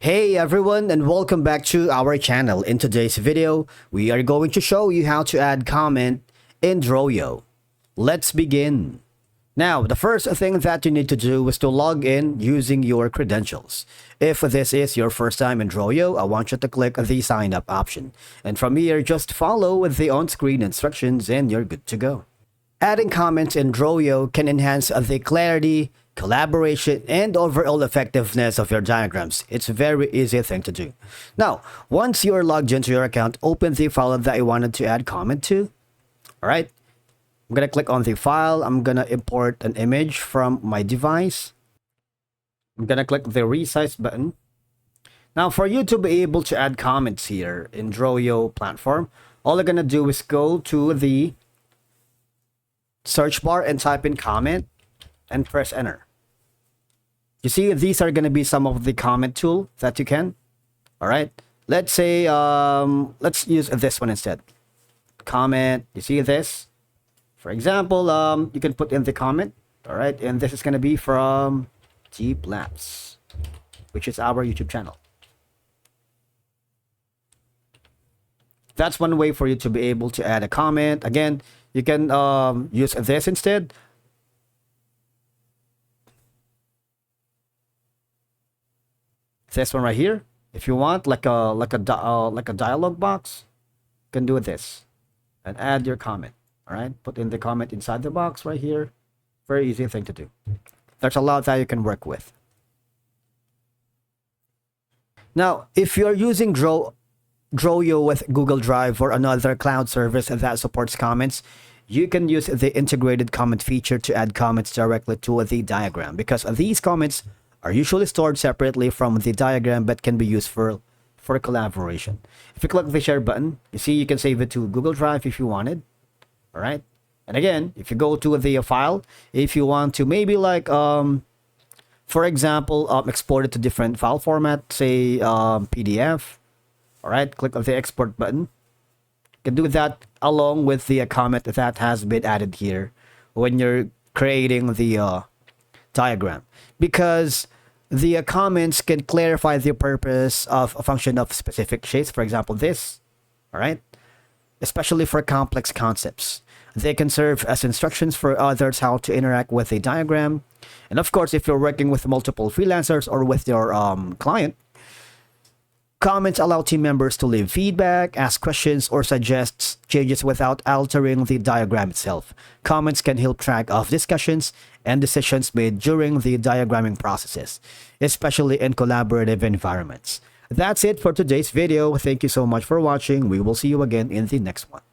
Hey everyone, and welcome back to our channel. In today's video, we are going to show you how to add comment in drawio. Let's begin. Now, the first thing that you need to do is to log in using your credentials. If this is your first time in drawio, I want you to click the sign up option. And from here, just follow the on-screen instructions and you're good to go. Adding comments in drawio can enhance the clarity, collaboration, and overall effectiveness of your diagrams. It's a very easy thing to do. Now, once you are logged into your account, open the file that you wanted to add comment to. All right. I'm going to click on the file. I'm going to import an image from my device. I'm going to click the resize button. Now, for you to be able to add comments here in drawio platform, all you're going to do is go to the search bar and type in comment and press enter. You see, these are going to be some of the comment tool that you can. All right. Let's say, let's use this one instead. Comment. You see this? For example, you can put in the comment. All right. And this is going to be from Deep Labs, which is our YouTube channel. That's one way for you to be able to add a comment. Again, you can use this instead. This one right here, if you want, like a dialog box, you can do this and add your comment. All right, put in the comment inside the box right here. Very easy thing to do. There's a lot that you can work with. Now, if you're using drawio with Google Drive or another cloud service that supports comments, you can use the integrated comment feature to add comments directly to the diagram, because these comments are usually stored separately from the diagram but can be used for collaboration. If you click the share button, you see you can save it to Google Drive if you wanted. All right. And again, if you go to the file, if you want to maybe like, for example, export it to different file format, say PDF. All right. Click on the export button. You can do that along with the comment that has been added here when you're creating the diagram, because the comments can clarify the purpose of a function of specific shapes. For example, this, all right, especially for complex concepts. They can serve as instructions for others how to interact with a diagram. And of course, if you're working with multiple freelancers or with your client, comments allow team members to leave feedback, ask questions, or suggest changes without altering the diagram itself. Comments can help track of discussions and decisions made during the diagramming processes, especially in collaborative environments. That's it for today's video. Thank you so much for watching. We will see you again in the next one.